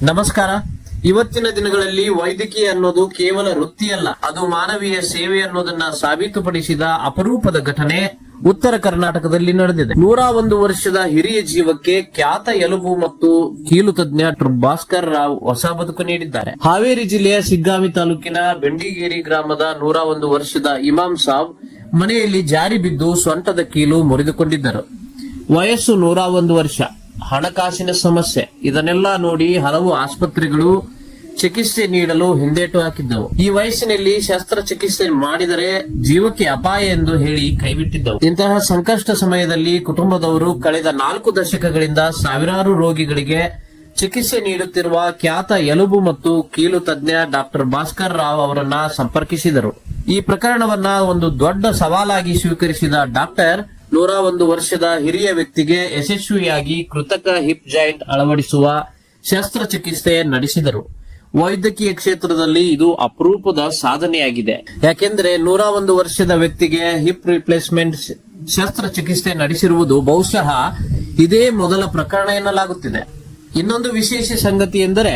ನಮಸ್ಕಾರ. ಇವತ್ತಿನ ದಿನಗಳಲ್ಲಿ ವೈದ್ಯಕೀಯ ಅನ್ನೋದು ಕೇವಲ ವೃತ್ತಿಯಲ್ಲ, ಅದು ಮಾನವೀಯ ಸೇವೆ ಅನ್ನೋದನ್ನ ಸಾಬೀತುಪಡಿಸಿದ ಅಪರೂಪದ ಘಟನೆ ಉತ್ತರ ಕರ್ನಾಟಕದಲ್ಲಿ ನಡೆದಿದೆ. 101 ವರ್ಷದ ಹಿರಿಯ ಜೀವಕ್ಕೆ ಖ್ಯಾತ ಎಲುಬು ಮತ್ತು ಕೀಲು ತಜ್ಞ ಡಾ ಭಾಸ್ಕರ್ ರಾವ್ ಹೊಸ ಬದುಕು ನೀಡಿದ್ದಾರೆ. ಹಾವೇರಿ ಜಿಲ್ಲೆಯ ಸಿಗ್ಗಾವಿ ತಾಲೂಕಿನ ಬೆಂಡಿಗೇರಿ ಗ್ರಾಮದ 101 ವರ್ಷದ ಇಮಾಂ ಸಾಬ್ ಮನೆಯಲ್ಲಿ ಜಾರಿ ಬಿದ್ದು ಸೊಂಟದ ಕೀಲು ಮುರಿದುಕೊಂಡಿದ್ದರು. ವಯಸ್ಸು 101 ವರ್ಷ. ಹಣಕಾಸಿನ ಸಮಸ್ಯೆ ಇದನ್ನೆಲ್ಲ ನೋಡಿ ಹಲವು ಆಸ್ಪತ್ರೆಗಳು ಚಿಕಿತ್ಸೆ ನೀಡಲು ಹಿಂದೇಟು ಹಾಕಿದ್ದವು. ಈ ವಯಸ್ಸಿನಲ್ಲಿ ಶಸ್ತ್ರಚಿಕಿತ್ಸೆ ಮಾಡಿದರೆ ಜೀವಕ್ಕೆ ಅಪಾಯ ಎಂದು ಹೇಳಿ ಕೈಬಿಟ್ಟಿದ್ದವು. ಇಂತಹ ಸಂಕಷ್ಟ ಸಮಯದಲ್ಲಿ ಕುಟುಂಬದವರು ಕಳೆದ 4 ದಶಕಗಳಿಂದ ಸಾವಿರಾರು ರೋಗಿಗಳಿಗೆ ಚಿಕಿತ್ಸೆ ನೀಡುತ್ತಿರುವ ಖ್ಯಾತ ಎಲುಬು ಮತ್ತು ಕೀಲು ತಜ್ಞ ಡಾಕ್ಟರ್ ಭಾಸ್ಕರ್ ರಾವ್ ಅವರನ್ನ ಸಂಪರ್ಕಿಸಿದರು. ಈ ಪ್ರಕರಣವನ್ನ ಒಂದು ದೊಡ್ಡ ಸವಾಲಾಗಿ ಸ್ವೀಕರಿಸಿದ ಡಾಕ್ಟರ್ 101 ವರ್ಷದ ಹಿರಿಯ ವ್ಯಕ್ತಿಗೆ ಯಶಸ್ವಿಯಾಗಿ ಕೃತಕ ಹಿಪ್ ಜಾಯಿಂಟ್ ಅಳವಡಿಸುವ ಶಸ್ತ್ರಚಿಕಿತ್ಸೆ ನಡೆಸಿದರು. ವೈದ್ಯಕೀಯ ಕ್ಷೇತ್ರದಲ್ಲಿ ಇದು ಅಪರೂಪದ ಸಾಧನೆಯಾಗಿದೆ. ಯಾಕೆಂದ್ರೆ 101 ವರ್ಷದ ವ್ಯಕ್ತಿಗೆ ಹಿಪ್ ರಿಪ್ಲೇಸ್ಮೆಂಟ್ ಶಸ್ತ್ರಚಿಕಿತ್ಸೆ ನಡೆಸಿರುವುದು ಬಹುಶಃ ಇದೇ ಮೊದಲ ಪ್ರಕರಣ ಎನ್ನಲಾಗುತ್ತಿದೆ. ಇನ್ನೊಂದು ವಿಶೇಷ ಸಂಗತಿ ಎಂದರೆ,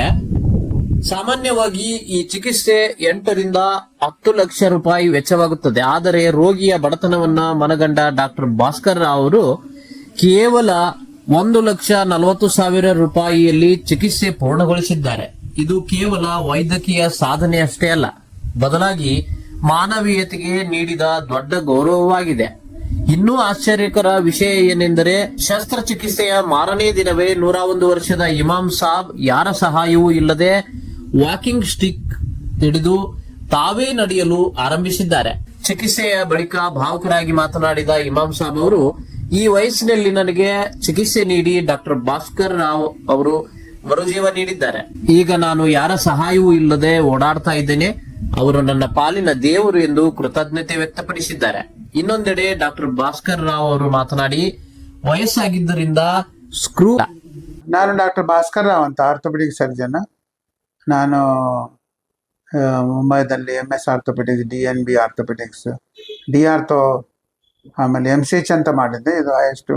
ಸಾಮಾನ್ಯವಾಗಿ ಈ ಚಿಕಿತ್ಸೆ 8 ರಿಂದ 10 ಲಕ್ಷ ರೂಪಾಯಿ ವೆಚ್ಚವಾಗುತ್ತದೆ. ಆದರೆ ರೋಗಿಯ ಬಡತನವನ್ನ ಮನಗಂಡ ಡಾಕ್ಟರ್ ಭಾಸ್ಕರ್ ರಾವ್ ಅವರು ಕೇವಲ 1,40,000 ರೂಪಾಯಿಯಲ್ಲಿ ಚಿಕಿತ್ಸೆ ಪೂರ್ಣಗೊಳಿಸಿದ್ದಾರೆ. ಇದು ಕೇವಲ ವೈದ್ಯಕೀಯ ಸಾಧನೆ ಅಷ್ಟೇ ಅಲ್ಲ, ಬದಲಾಗಿ ಮಾನವೀಯತೆಗೆ ನೀಡಿದ ದೊಡ್ಡ ಗೌರವವಾಗಿದೆ. ಇನ್ನೂ ಆಶ್ಚರ್ಯಕರ ವಿಷಯ ಏನೆಂದರೆ, ಶಸ್ತ್ರಚಿಕಿತ್ಸೆಯ ಮಾರನೇ ದಿನವೇ 101 ವರ್ಷದ ಇಮಾಂ ಸಾಬ್ ಯಾರ ಸಹಾಯವೂ ಇಲ್ಲದೆ ವಾಕಿಂಗ್ ಸ್ಟಿಕ್ ಹಿಡಿದು ತಾವೇ ನಡೆಯಲು ಆರಂಭಿಸಿದ್ದಾರೆ. ಚಿಕಿತ್ಸೆಯ ಬಳಿಕ ಭಾವುಕರಾಗಿ ಮಾತನಾಡಿದ ಇಮಾಂ ಸಾಬ್ ಅವರು, ಈ ವಯಸ್ಸಿನಲ್ಲಿ ನನಗೆ ಚಿಕಿತ್ಸೆ ನೀಡಿ ಡಾಕ್ಟರ್ ಭಾಸ್ಕರ್ ರಾವ್ ಅವರು ಮರುಜೀವ ನೀಡಿದ್ದಾರೆ. ಈಗ ನಾನು ಯಾರ ಸಹಾಯವೂ ಇಲ್ಲದೆ ಓಡಾಡ್ತಾ ಇದ್ದೇನೆ. ಅವರು ನನ್ನ ಪಾಲಿನ ದೇವರು ಎಂದು ಕೃತಜ್ಞತೆ ವ್ಯಕ್ತಪಡಿಸಿದ್ದಾರೆ. ಇನ್ನೊಂದೆಡೆ ಡಾಕ್ಟರ್ ಭಾಸ್ಕರ್ ರಾವ್ ಅವರು ಮಾತನಾಡಿ, ವಯಸ್ಸಾಗಿದ್ದರಿಂದ ಸ್ಕ್ರೂ. ನಾನು ಡಾಕ್ಟರ್ ಭಾಸ್ಕರ್ ರಾವ್ ಅಂತ, ಆರ್ಥೋಪೆಡಿಕ್ ಸರ್ಜನ್. ನಾನು ಮುಂಬೈದಲ್ಲಿ MS ಆರ್ಥೋಪೆಡಿಕ್ಸ್, DNB ಆರ್ಥೋಪೆಡಿಕ್ಸ್, DRಥೋ, ಆಮೇಲೆ MCH ಅಂತ ಮಾಡಿದ್ದೆ. ಇದು highest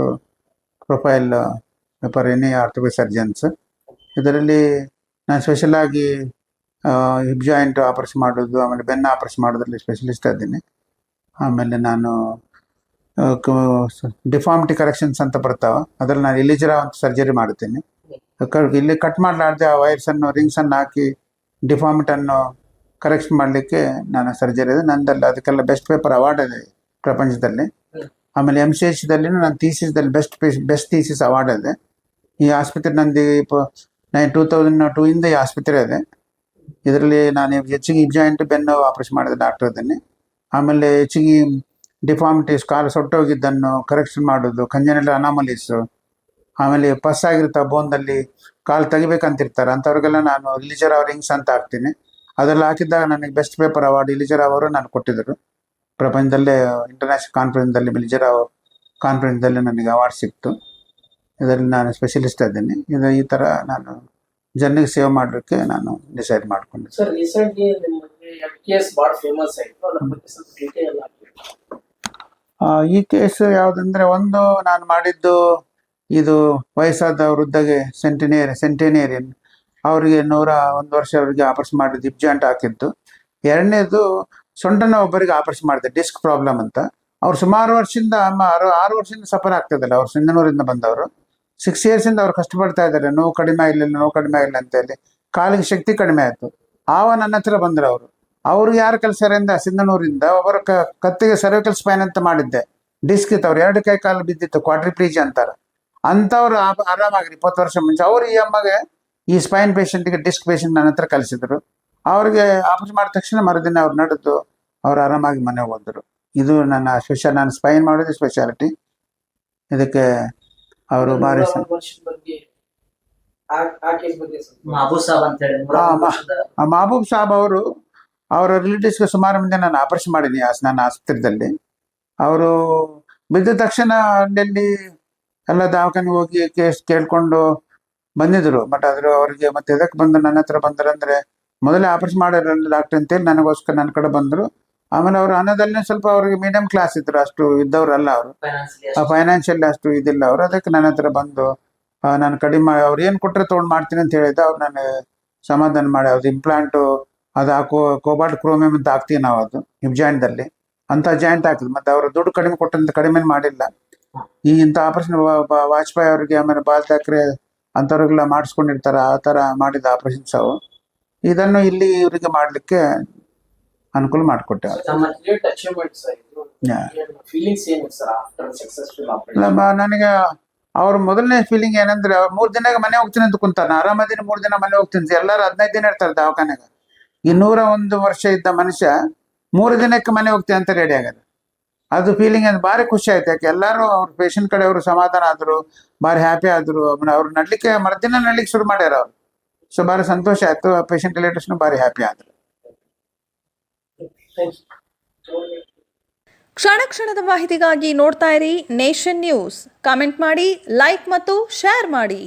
profile for any orthopaedic surgeons. ಇದರಲ್ಲಿ ನಾನು ಸ್ಪೆಷಲ್ ಆಗಿ ಹಿಪ್ ಜಾಯಿಂಟ್ ಆಪರೇಷನ್ ಮಾಡೋದು, ಆಮೇಲೆ ಬೆನ್ನು ಆಪರೇಷನ್ ಮಾಡೋದ್ರಲ್ಲಿ ಸ್ಪೆಷಲಿಸ್ಟ್ ಇದ್ದೀನಿ. ಆಮೇಲೆ ನಾನು ಡಿಫಾರ್ಮಿಟಿ ಕರೆಕ್ಷನ್ಸ್ ಅಂತ ಬರ್ತಾವೆ, ಅದರಲ್ಲಿ ನಾನು ಇಲಿಜರಾ ಅಂತ ಸರ್ಜರಿ ಮಾಡ್ತೀನಿ. ಇಲ್ಲಿ ಕಟ್ ಮಾಡಲಾರ್ದೆ ಆ ವೈರ್ಸನ್ನು ರಿಂಗ್ಸನ್ನು ಹಾಕಿ ಡಿಫಾರ್ಮಿಟನ್ನು ಕರೆಕ್ಷನ್ ಮಾಡಲಿಕ್ಕೆ ನಾನು ಸರ್ಜರಿ ಇದೆ. ನಂದಲ್ಲಿ ಅದಕ್ಕೆಲ್ಲ ಬೆಸ್ಟ್ ಪೇಪರ್ ಅವಾರ್ಡ್ ಇದೆ ಪ್ರಪಂಚದಲ್ಲಿ. ಆಮೇಲೆ MCHದಲ್ಲಿ ನಾನು ಥೀಸಿಸ್ದಲ್ಲಿ ಬೆಸ್ಟ್ ಥೀಸಿಸ್ ಅವಾರ್ಡ್ ಇದೆ. ಈ ಆಸ್ಪತ್ರೆ ನಂದು 2002 ಇಂದ ಈ ಆಸ್ಪತ್ರೆ ಇದೆ. ಇದರಲ್ಲಿ ನಾನು ಹೆಚ್ಚಿಗೆ ಹಿಪ್ ಜಾಯಿಂಟ್ ಬೆನ್ನು ಆಪರೇಷನ್ ಮಾಡಿದ ಡಾಕ್ಟರ್ ಇದ್ದೀನಿ. ಆಮೇಲೆ ಹೆಚ್ಚಿಗೆ ಡಿಫಾರ್ಮಿಟೀಸ್, ಕಾಲು ಸೊಟ್ಟೋಗಿದ್ದನ್ನು ಕರೆಕ್ಷನ್ ಮಾಡೋದು, ಕಂಜನಿಟಲ್ ಅನಾಮಲೀಸು, ಆಮೇಲೆ ಪಸ್ ಆಗಿರ್ತಾವೆ ಬೋನ್ದಲ್ಲಿ, ಕಾಲು ತೆಗಿಬೇಕಂತಿರ್ತಾರೆ ಅಂಥವ್ರಿಗೆಲ್ಲ ನಾನು ಇಲಿಜರಾ ರಿಂಗ್ಸ್ ಅಂತ ಹಾಕ್ತೀನಿ. ಅದೆಲ್ಲ ಹಾಕಿದ್ದಾಗ ನನಗೆ ಬೆಸ್ಟ್ ಪೇಪರ್ ಅವಾರ್ಡ್ ಇಲಿಜರಾ ಅವರು ನಾನು ಕೊಟ್ಟಿದ್ದರು. ಪ್ರಪಂಚದಲ್ಲೇ ಇಂಟರ್ನ್ಯಾಷನಲ್ ಕಾನ್ಫರೆನ್ಸ್ದಲ್ಲಿ ಇಲಿಜರಾ ಕಾನ್ಫರೆನ್ಸ್ದಲ್ಲಿ ನನಗೆ ಅವಾರ್ಡ್ ಸಿಕ್ತು. ಇದರಲ್ಲಿ ನಾನು ಸ್ಪೆಷಲಿಸ್ಟ್ ಇದ್ದೀನಿ. ಈ ಥರ ನಾನು ಜನರಿಗೆ ಸೇವೆ ಮಾಡಲಿಕ್ಕೆ ನಾನು ಡಿಸೈಡ್ ಮಾಡಿಕೊಂಡೆ. ಸರ್, ರೀಸೆಂಟ್ಲಿ ಕೇಸ್ ಭಾಳ ಫೇಮಸ್ ಆಯಿತು, ಅದ್ರ ಬಗ್ಗೆ ಸ್ವಲ್ಪ ಡೀಟೇಲ್ ಆಗಿ. ಈ ಕೇಸ್ ಯಾವುದಂದ್ರೆ, ಒಂದು ನಾನು ಮಾಡಿದ್ದು ಇದು ವಯಸ್ಸಾದ ವೃದ್ಧಗೆ ಸೆಂಟೆನೇರಿಯನ್ ಅವರಿಗೆ 101 ವರ್ಷ ಅವರಿಗೆ ಆಪರೇಷನ್ ಮಾಡಿದ್ದು, ಹಿಪ್ ಜಾಯಿಂಟ್ ಹಾಕಿದ್ದು. ಎರಡನೇದು ಸೊಂಟನ ಒಬ್ಬರಿಗೆ ಆಪರೇಷನ್ ಮಾಡಿದೆ, ಡಿಸ್ಕ್ ಪ್ರಾಬ್ಲಮ್ ಅಂತ. ಅವ್ರು ಸುಮಾರು ವರ್ಷದಿಂದ 6 ವರ್ಷದಿಂದ ಸಫರ್ ಆಗ್ತದಲ್ಲ, ಅವ್ರು ಸಿಂಧನೂರಿಂದ ಬಂದವರು. 6 ಇಯರ್ಸಿಂದ ಅವ್ರು ಕಷ್ಟಪಡ್ತಾ ಇದ್ದಾರೆ, ನೋವು ಕಡಿಮೆ ಆಗಿಲ್ಲ ಅಂತ ಹೇಳಿ. ಕಾಲಿಗೆ ಶಕ್ತಿ ಕಡಿಮೆ ಆಯಿತು. ನನ್ನ ಹತ್ರ ಬಂದರು ಅವರು. ಅವ್ರಿಗೆ ಯಾರು ಕೆಲಸರಿಂದ ಸಿಂಧನೂರಿಂದ ಒಬ್ಬರ ಕತ್ತಿಗೆ ಸರ್ವಿಕಲ್ ಸ್ಪೈನ್ ಅಂತ ಮಾಡಿದ್ದೆ. ಡಿಸ್ಕ್ ಇತ್ತು, ಅವ್ರು 2 ಕೈ ಕಾಲು ಬಿದ್ದಿತ್ತು, ಕ್ವಾಡ್ರಿಪ್ಲೀಜಿ ಅಂತಾರೆ. ಅಂಥವ್ರು ಆರಾಮಾಗಿ 20 ವರ್ಷ ಮುಂಚೆ ಅವರು ಈ ಅಮ್ಮಗೆ, ಈ ಸ್ಪೈನ್ ಪೇಷಂಟ್ಗೆ ಡಿಸ್ಕ್ ಪೇಷಂಟ್ ನನ್ನ ಹತ್ರ ಕಲಿಸಿದ್ರು. ಅವ್ರಿಗೆ ಆಪರೇಷನ್ ಮಾಡಿದ ತಕ್ಷಣ ಮರುದಿನ ಅವ್ರು ನಡೆದು ಅವ್ರು ಆರಾಮಾಗಿ ಮನೆಗೆ ಹೋದರು. ಇದು ನನ್ನ ನಾನು ಸ್ಪೈನ್ ಮಾಡೋದು ಸ್ಪೆಷಾಲಿಟಿ. ಇದಕ್ಕೆ ಅವರು ಭಾರಿ ಮಹಬೂಬ್ ಸಾಬ್ ಅವರು, ಅವರ ರಿಲೇಟಿವ್ಸ್ಗೆ ಸುಮಾರು ಮಂದಿ ನಾನು ಆಪರೇಷನ್ ಮಾಡೀನಿ ನನ್ನ ಆಸ್ಪತ್ರೆಯಲ್ಲಿ. ಅವರು ಬಿದ್ದ ತಕ್ಷಣ ಅಲ್ಲಿ ಎಲ್ಲ ದವಾಖಾನೆಗೆ ಹೋಗಿ ಕೇಸ್ ಕೇಳ್ಕೊಂಡು ಬಂದಿದ್ರು. ಬಟ್ ಆದರೂ ಅವರಿಗೆ ಮತ್ತೆ ಎದಕ್ಕೆ ಬಂದು ನನ್ನ ಹತ್ರ ಬಂದ್ರಂದ್ರೆ, ಮೊದಲೇ ಆಪರೇಷನ್ ಮಾಡಿರಲ್ಲ ಡಾಕ್ಟರ್ ಅಂತೇಳಿ ನನಗೋಸ್ಕರ ನನ್ನ ಕಡೆ ಬಂದರು. ಆಮೇಲೆ ಅವರು ಹಣದಲ್ಲಿ ಸ್ವಲ್ಪ ಅವ್ರಿಗೆ ಮೀಡಿಯಂ ಕ್ಲಾಸ್ ಇದ್ರು, ಅಷ್ಟು ಇದ್ದವ್ರಲ್ಲ ಅವರು, ಫೈನಾನ್ಷಿಯಲ್ ಅಷ್ಟು ಇದಿಲ್ಲ ಅವರು. ಅದಕ್ಕೆ ನನ್ನ ಹತ್ರ ಬಂದು ನಾನು ಕಡಿಮೆ ಅವ್ರು ಏನು ಕೊಟ್ಟರೆ ತೊಗೊಂಡು ಮಾಡ್ತೀನಿ ಅಂತ ಹೇಳಿದ್ದೆ. ಅವ್ರು ನಾನು ಸಮಾಧಾನ ಮಾಡಿ ಅದು ಇಂಪ್ಲಾಂಟು ಅದು ಕೋಬಾಲ್ಟ್ ಕ್ರೋಮಿಯಂ ಅಂತ ಹಾಕ್ತೀವಿ ನಾವು, ಅದು ಹಿಪ್ ಜಾಯಿಂಟ್ದಲ್ಲಿ ಅಂಥ ಜಾಯಿಂಟ್ ಹಾಕಿದ್ವಿ. ಮತ್ತು ಅವರು ದುಡ್ಡು ಕಡಿಮೆ ಕೊಟ್ಟಂತ ಕಡಿಮೆ ಮಾಡಿಲ್ಲ. ಈ ಇಂಥ ಆಪರೇಷನ್ ವಾಜಪೇಯಿ ಅವರಿಗೆ, ಆಮೇಲೆ ಬಾಲ್ ಠಾಕ್ರೆ ಅಂಥವ್ರಿಗೆಲ್ಲ ಮಾಡಿಸ್ಕೊಂಡಿರ್ತಾರೆ, ಆ ಥರ ಮಾಡಿದ ಆಪರೇಷನ್ಸ್ ಅವು. ಇದನ್ನು ಇಲ್ಲಿ ಇವರಿಗೆ ಮಾಡಲಿಕ್ಕೆ ಅನುಕೂಲ ಮಾಡಿಕೊಟ್ಟೆ. ನಮ್ಮ ಗ್ರೇಟ್ ಅಚೀವ್ಮೆಂಟ್ ಸರ್ ಫೀಲಿಂಗ್ಸ್ ಏನು ಸರ್ ಆಫ್ಟರ್ ಸಕ್ಸಸ್ಫುಲ್ ಆಪರೇಷನ್? ನನಗೆ ಅವ್ರ ಮೊದಲನೇ ಫೀಲಿಂಗ್ ಏನಂದ್ರೆ, 3 ದಿನ ಮನೆ ಹೋಗ್ತೀನಿ ಅಂತ ಕುಂತಾನೆ, ಆರಾಮದಿನ 3 ದಿನ ಮನೆ ಹೋಗ್ತೀನಿ. ಎಲ್ಲರೂ 15 ದಿನ ಇರ್ತಾರೆ ದವಾಖಾನೆಗ. ಈ 101 ವರ್ಷ ಇದ್ದ ಮನುಷ್ಯ 3 ದಿನಕ್ಕೆ ಮನೆ ಹೋಗ್ತೀನಿ ಅಂತ ರೆಡಿ ಆಗ್ಯಾರ. ಅದು ಫೀಲಿಂಗ್ ಅಂತ ಭಾರಿ ಖುಷಿ ಆಯ್ತು. ಯಾಕೆ ಎಲ್ಲರೂ ಅವ್ರ ಪೇಷಂಟ್ ಕಡೆ ಅವರು ಸಮಾಧಾನ ಆದ್ರು, ಭಾರಿ ಹ್ಯಾಪಿ ಆದ್ರು. ಅವ್ರು ನಡ್ಲಿಕ್ಕೆ ಮರುದಿನ ನಡ್ಲಿಕ್ಕೆ ಶುರು ಮಾಡ್ಯಾರ ಅವ್ರು. ಸೊ ಭಾರಿ ಸಂತೋಷ ಆಯ್ತು. ಪೇಷಂಟ್ ರಿಲೇಟಿವ್ಸ್ನು ಭಾರಿ ಹ್ಯಾಪಿ ಆದ್ರು. ಕ್ಷಣ ಕ್ಷಣದ ಮಾಹಿತಿಗಾಗಿ ನೋಡ್ತಾ ಇರಿ ನೇಷನ್ ನ್ಯೂಸ್. ಕಾಮೆಂಟ್ ಮಾಡಿ, ಲೈಕ್ ಮತ್ತು ಶೇರ್ ಮಾಡಿ.